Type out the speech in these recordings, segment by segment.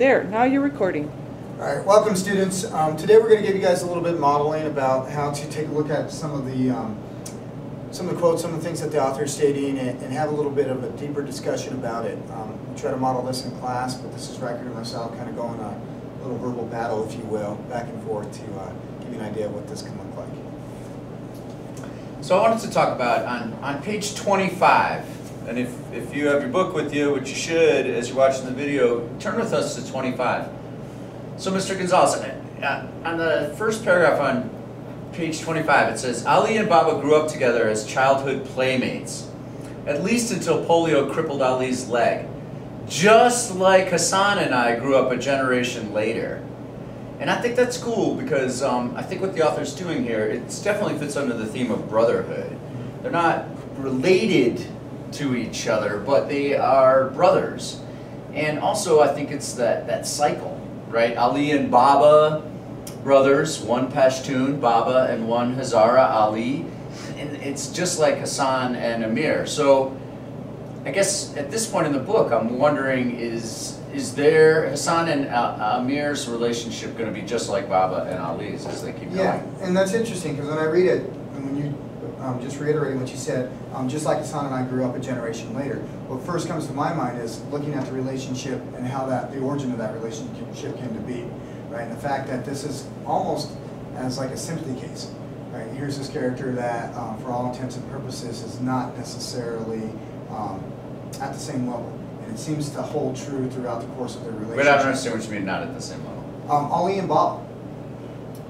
There, now you're recording. All right, welcome students. Today we're going to give you guys a little bit of modeling about how to take a look at some of the quotes, some of the things that the author is stating, and have a little bit of a deeper discussion about it. We try to model this in class, but this is Riker and myself kind of going a little verbal battle, if you will, back and forth to give you an idea of what this can look like. So I wanted to talk about on page 25. And if you have your book with you, which you should as you're watching the video, turn with us to 25. So Mr. Gonzalez, on the first paragraph on page 25, it says, Ali and Baba grew up together as childhood playmates, at least until polio crippled Ali's leg, just like Hassan and I grew up a generation later. And I think that's cool because I think what the author's doing here, it definitely fits under the theme of brotherhood. They're not related to each other, but they are brothers. And also I think it's that cycle, right? Ali and Baba, brothers, one Pashtun, Baba, and one Hazara, Ali. And it's just like Hassan and Amir. So I guess at this point in the book, I'm wondering, is there Hassan and Amir's relationship going to be just like Baba and Ali's as they keep going? Yeah, and that's interesting because when I read it, and when you just reiterating what you said, just like Hassan and I grew up a generation later, what first comes to my mind is looking at the relationship and how the origin of that relationship came to be, right? And the fact that this is almost as like a sympathy case, right? Here's this character that, for all intents and purposes, is not necessarily at the same level, and it seems to hold true throughout the course of their relationship. Wait, I don't understand what you mean, not at the same level. Ali and Baba.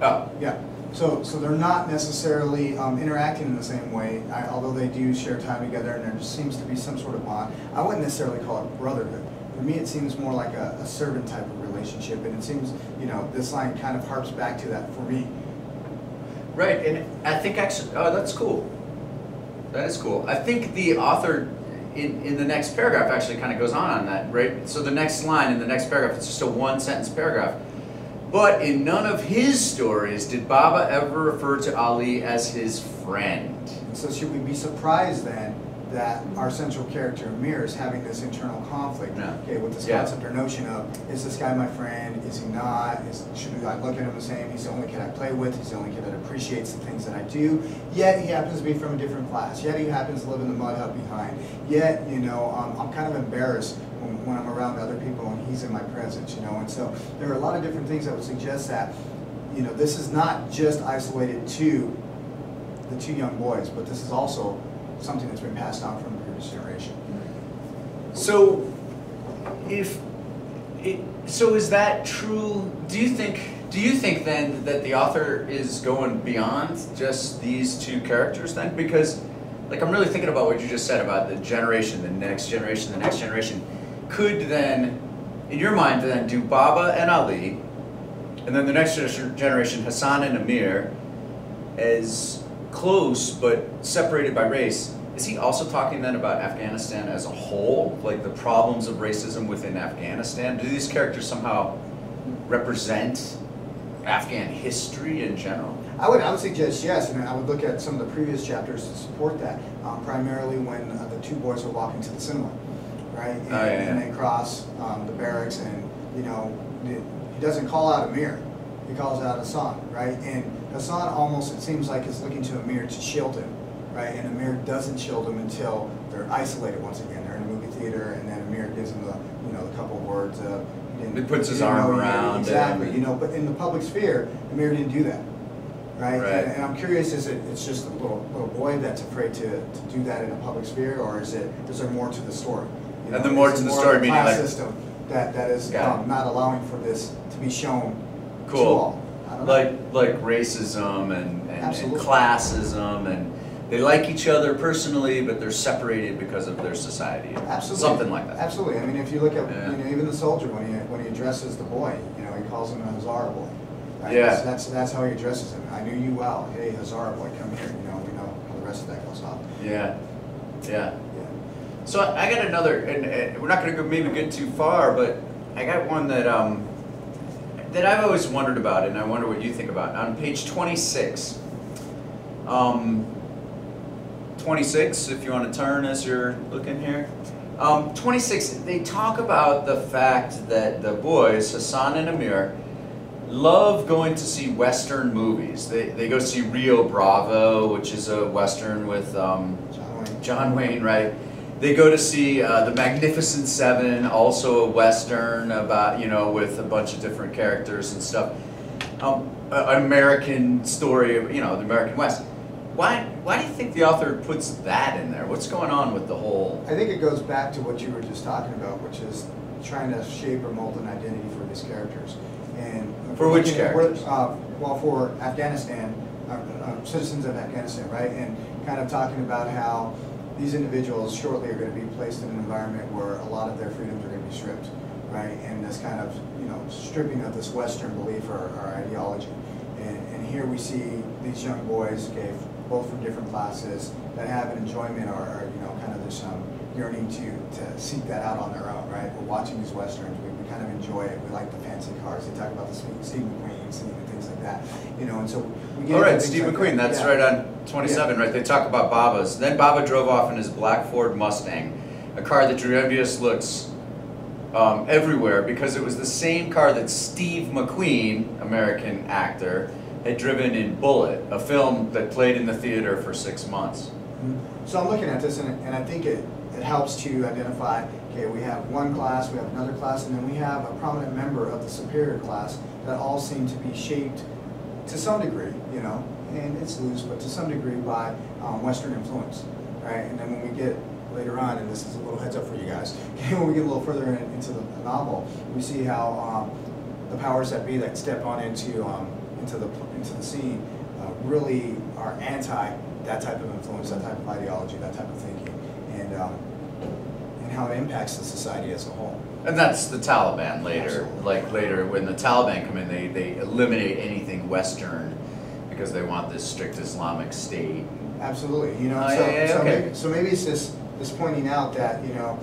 Oh. Yeah. So they're not necessarily interacting in the same way, although they do share time together and there just seems to be some sort of bond. I wouldn't necessarily call it brotherhood. For me, it seems more like a servant type of relationship, and it seems, you know, this line kind of harps back to that for me. Right, and I think actually, oh, that's cool. That is cool. I think the author in the next paragraph actually kind of goes on that, right? So the next line in the next paragraph, it's just a one-sentence paragraph. But in none of his stories did Baba ever refer to Ali as his friend. So should we be surprised then that our central character Amir is having this internal conflict? No. Okay, with this concept or notion of, is this guy my should he not? Should I look at him the same? He's the only kid I play with. He's the only kid that appreciates the things that I do. Yet he happens to be from a different class. Yet he happens to live in the mud hut behind. Yet, you know, I'm kind of embarrassed when I'm around other people and he's in my presence, you know. And so there are a lot of different things that would suggest that, you know, this is not just isolated to the two young boys, but this is also something that's been passed on from the previous generation. So, so is that true? Do you think then that the author is going beyond just these two characters then? Because, like, I'm really thinking about what you just said about the generation, the next generation, the next generation. Could then, in your mind, then do Baba and Ali, and then the next generation, Hassan and Amir, as close but separated by race? Is he also talking then about Afghanistan as a whole, like the problems of racism within Afghanistan? Do these characters somehow represent Afghan history in general? I would suggest yes, and I would look at some of the previous chapters to support that, primarily when the two boys are walking to the cinema, right? And, and they cross the barracks, and, you know, he doesn't call out Amir, he calls out Hassan, right? And Hassan almost, it seems like, is looking to Amir to shield him, right? And Amir doesn't shield him until they're isolated once again. They're in a movie theater, and then Amir gives him the, you know, the couple of words. He puts his arm around him. Exactly, you know. But in the public sphere, Amir didn't do that, right? And I'm curious: it's just a little boy that's afraid to do that in a public sphere, or is there more to the story? You know, and the more to the story meaning class like system that is not allowing for this to be shown to all. Like racism and classism, and they like each other personally, but they're separated because of their society. Absolutely. Something like that. Absolutely. I mean, if you look at you know, even the soldier when he addresses the boy, you know, he calls him a Hazara boy. Right? Yeah. That's how he addresses him. I knew you well. Hey, Hazara boy, come here. You know, we know how the rest of that goes off. Yeah. Yeah. So I got another, and we're not going to maybe get too far, but I got one that that I've always wondered about, and I wonder what you think about. On page 26, 26, if you want to turn as you're looking here. 26, they talk about the fact that the boys, Hassan and Amir, love going to see Western movies. They go see Rio Bravo, which is a Western with John Wayne, right? They go to see The Magnificent Seven, also a Western about, you know, with a bunch of different characters and stuff. An American story, you know, the American West. Why do you think the author puts that in there? What's going on with the whole? I think it goes back to what you were just talking about, which is trying to shape or mold an identity for these characters. And for which characters? Well, for Afghanistan, citizens of Afghanistan, right? And kind of talking about how these individuals shortly are going to be placed in an environment where a lot of their freedoms are going to be stripped, right? And this kind of, you know, stripping of this Western belief or ideology. And here we see these young boys, okay, both from different classes, that have an enjoyment or you know, kind of this yearning to seek that out on their own, right? We're watching these Westerns, we kind of enjoy it, we like the fancy cars, they talk about the Steve McQueen scene and things like that, you know, and so we get all right, Steve like McQueen, that's right on 27, right? They talk about Baba's. Then Baba drove off in his black Ford Mustang, a car that drew envious looks everywhere because it was the same car that Steve McQueen, American actor, had driven in Bullet, a film that played in the theater for 6 months. So I'm looking at this and I think it helps to identify, okay, we have one class, we have another class, and then we have a prominent member of the superior class that all seem to be shaped to some degree, you know, and it's loose, but to some degree by Western influence, right? And then when we get later on, and this is a little heads up for you guys, okay, when we get a little further into the novel, we see how the powers that be that step on into the scene really are anti that type of influence, that type of ideology, that type of thinking, and how it impacts the society as a whole. And that's the Taliban later. Absolutely. Like later when the Taliban come in, they eliminate anything Western because they want this strict Islamic state. Absolutely, you know. So maybe it's this pointing out that, you know,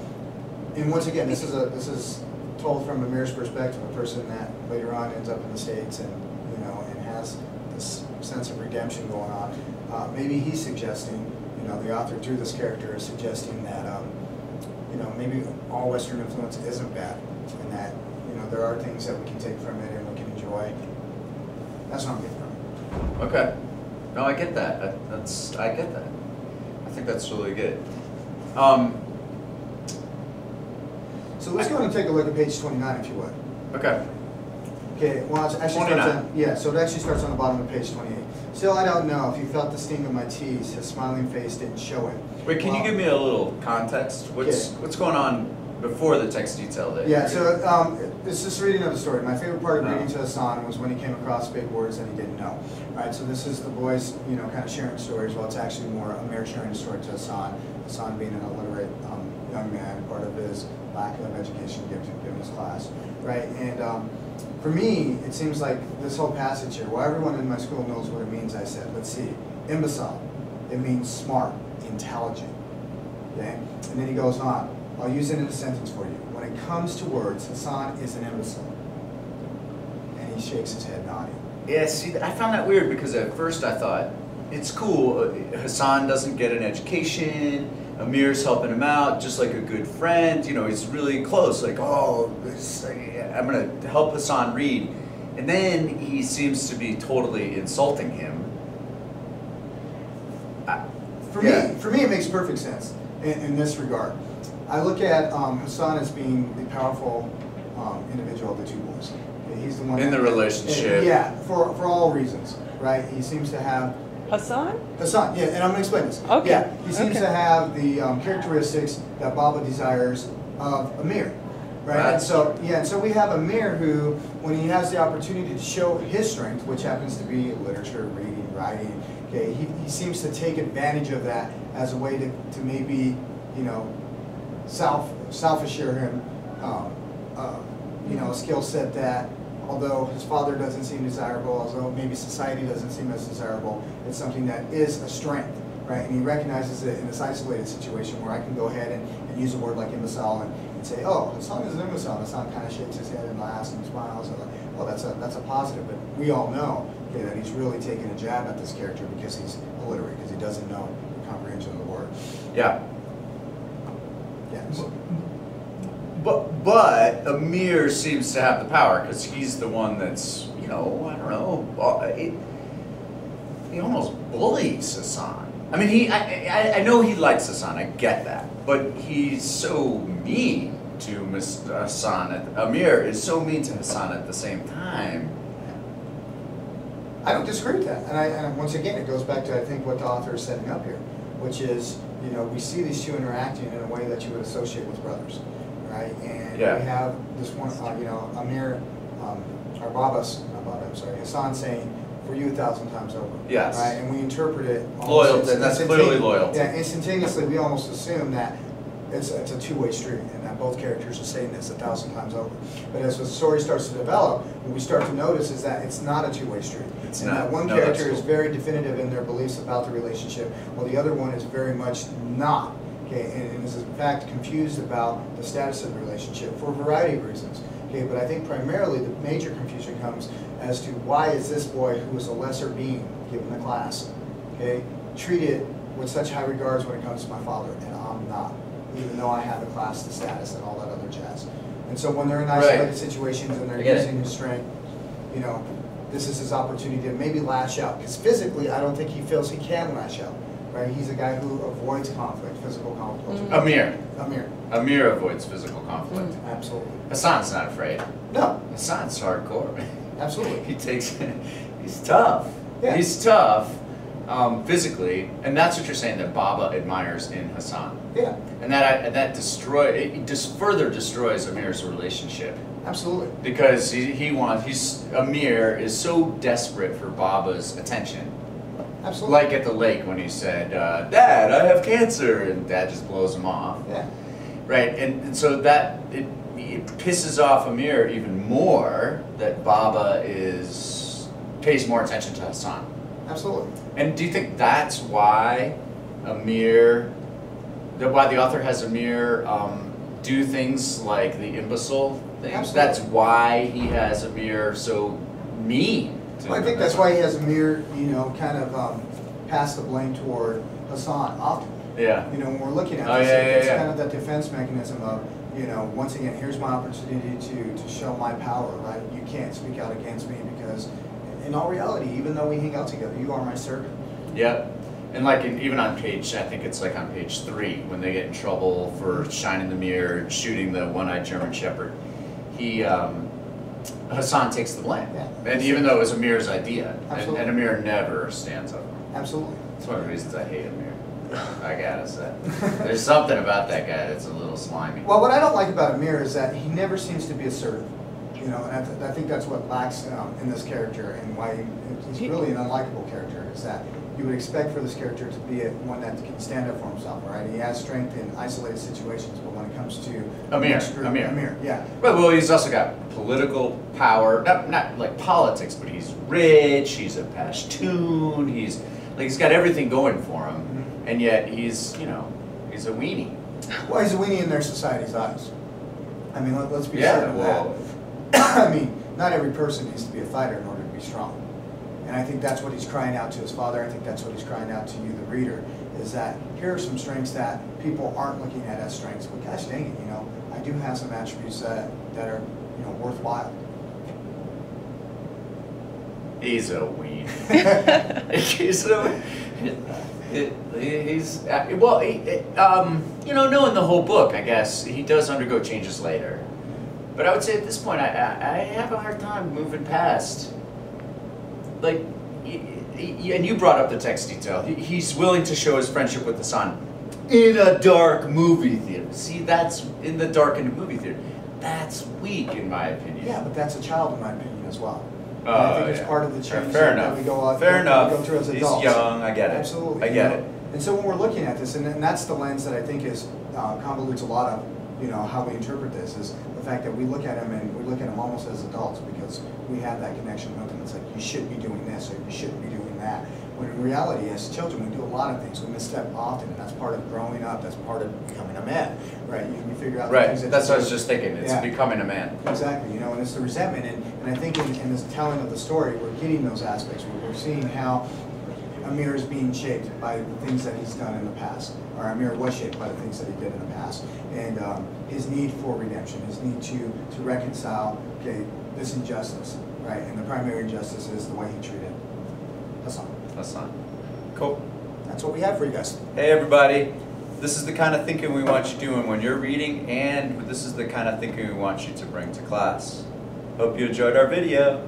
and once again, this is told from Amir's perspective, a person that later on ends up in the States and, you know, and has this sense of redemption going on. Maybe he's suggesting, you know, the author through this character is suggesting that, you know, maybe all Western influence isn't bad, and that, you know, there are things that we can take from it and we can enjoy. That's what I'm getting from it. Okay. No, I get that. I get that. I think that's really good. So let's go and take a look at page 29, if you would. Okay. Okay, well, it actually starts on, yeah, so it actually starts on the bottom of page 28. Still, I don't know if you felt the sting of my tease. His smiling face didn't show it. Wait, can you give me a little context? What's going on before the text detail there? Yeah, so it's just reading of the story. My favorite part of reading to Hassan was when he came across big words that he didn't know. Right, so this is the boys, you know, kind of sharing stories. Well, it's actually more Amir sharing a story to Hassan. Hassan being an illiterate young man, part of his lack of education given his class. Right, and for me, it seems like this whole passage here, well, everyone in my school knows what it means, I said. Let's see. Imbecile. It means smart, intelligent. Okay? And then he goes on. I'll use it in a sentence for you. When it comes to words, Hassan is an imbecile. And he shakes his head nodding. Yeah, see, I found that weird because at first I thought, it's cool. Hassan doesn't get an education. Amir's helping him out, just like a good friend. You know, he's really close. Like, oh, I'm going to help Hassan read. And then he seems to be totally insulting him. For me, it makes perfect sense in this regard. I look at Hassan as being the powerful individual of the two boys. Okay, he's the one in the relationship. Yeah, for all reasons, right? He seems to have Hassan, yeah, and I'm going to explain this. Okay. Yeah, he seems to have the characteristics that Baba desires of Amir, right? And so we have Amir who, when he has the opportunity to show his strength, which happens to be literature, reading, writing, okay, he seems to take advantage of that as a way to maybe, you know, self-assure him, you know, a skill set that, although his father doesn't seem desirable, although maybe society doesn't seem as desirable, it's something that is a strength, right? And he recognizes it in this isolated situation where I can go ahead and use a word like imbecile and say, oh, Hassan is an imbecile. Hassan kind of shakes his head and laughs and smiles. And like, well, that's a positive. But we all know, okay, that he's really taking a jab at this character because he's illiterate, because he doesn't know the comprehension of the word. Yeah. Yes. But Amir seems to have the power because he's the one that's, you know, I don't know, he almost bullies Hassan. I mean, I know he likes Hassan, I get that, but he's so mean to Hassan. Amir is so mean to Hassan at the same time. I don't disagree with that, and once again, it goes back to I think what the author is setting up here, which is, you know, we see these two interacting in a way that you would associate with brothers, right? And yeah. we have this one, you know, Amir, or Hassan saying, "For you 1,000 times over." Yes. Right, and we interpret it loyalty, and that's clearly loyalty. Yeah, instantaneously, we almost assume that it's a two-way street, and that both characters are saying this 1,000 times over. But as the story starts to develop, what we start to notice is that it's not a two-way street. It's and not. That one character is very definitive in their beliefs about the relationship, while the other one is very much not. Okay, and is in fact confused about the status of the relationship for a variety of reasons. Okay, but I think primarily the major confusion comes as to why is this boy, who is a lesser being given the class, okay, treated with such high regards when it comes to my father, and I'm not, even though I have the class, the status, and all that other jazz. And so when they're in isolated situations and they're using his strength, you know, this is his opportunity to maybe lash out. Because physically, I don't think he feels he can lash out. Right? He's a guy who avoids conflict, physical conflict. Amir avoids physical conflict. Absolutely. Hassan's not afraid. No. Hassan's hardcore. Absolutely. He's tough. Yeah. He's tough physically, and that's what you're saying that Baba admires in Hassan. Yeah. And it just further destroys Amir's relationship. Absolutely. Because Amir is so desperate for Baba's attention. Absolutely. Like at the lake when he said, "Dad, I have cancer," and Dad just blows him off. Yeah. Right, and so that it pisses off Amir even more that Baba pays more attention to Hassan. Absolutely. And do you think that's why why the author has Amir do things like the imbecile things? Absolutely. That's why he has Amir so mean. Well, I think that's why he has Amir, you know, kind of pass the blame toward Hassan often. Yeah. You know, when we're looking at this, it's kind of that defense mechanism of, you know, once again, here's my opportunity to show my power, right? You can't speak out against me because, in all reality, even though we hang out together, you are my servant. Yep. And like even on page, I think it's like on page 3, when they get in trouble for shining the mirror and shooting the one-eyed German Shepherd, Hassan takes the blame. Yeah. And even though it was Amir's idea, and Amir never stands up. Absolutely. That's one of the reasons I hate Amir. I gotta say. There's something about that guy that's a little slimy. Well, what I don't like about Amir is that he never seems to be assertive. You know, and I think that's what lacks in this character, and why he's really an unlikable character, is that you would expect for this character to be one that can stand up for himself, right? He has strength in isolated situations, but when it comes to Amir, yeah. Well, he's also got political power, not like politics, but he's rich, he's a Pashtun, he's got everything going for him, and yet he's a weenie. Well, he's a weenie in their society's eyes. I mean, let's be certain of that. I mean, not every person needs to be a fighter in order to be strong. And I think that's what he's crying out to his father. I think that's what he's crying out to you, the reader, is that here are some strengths that people aren't looking at as strengths. But gosh dang it, you know, I do have some attributes that are, you know, worthwhile. He's a weenie. You know, knowing the whole book, I guess he does undergo changes later. But I would say at this point, I have a hard time moving past. Like, and you brought up the text detail. He's willing to show his friendship with the son in a dark movie theater. See, that's in the darkened movie theater. That's weak, in my opinion. Yeah, but that's a child, in my opinion, as well. I think it's part of the change Fair that we go through as adults. He's young, I get it. Absolutely. I get it. And so when we're looking at this, and that's the lens that I think convolutes a lot of, you know, how we interpret this, is the fact that we look at him and we look at him almost as adults because we have that connection with him. It's like, you should be doing this or you shouldn't be doing that. When in reality, as children, we do a lot of things. We misstep often, and that's part of growing up. That's part of becoming a man, right? You figure out the things that that's what I was just thinking. It's becoming a man. Exactly, you know, and it's the resentment. And I think in this telling of the story, we're getting those aspects. We're seeing how Amir is being shaped by the things that he's done in the past, or Amir was shaped by the things that he did in the past, and his need for redemption, his need to reconcile, okay, this injustice, right? And the primary injustice is the way he treated Hassan. Hassan. Cool. That's what we have for you guys. Hey everybody, this is the kind of thinking we want you doing when you're reading, and this is the kind of thinking we want you to bring to class. Hope you enjoyed our video.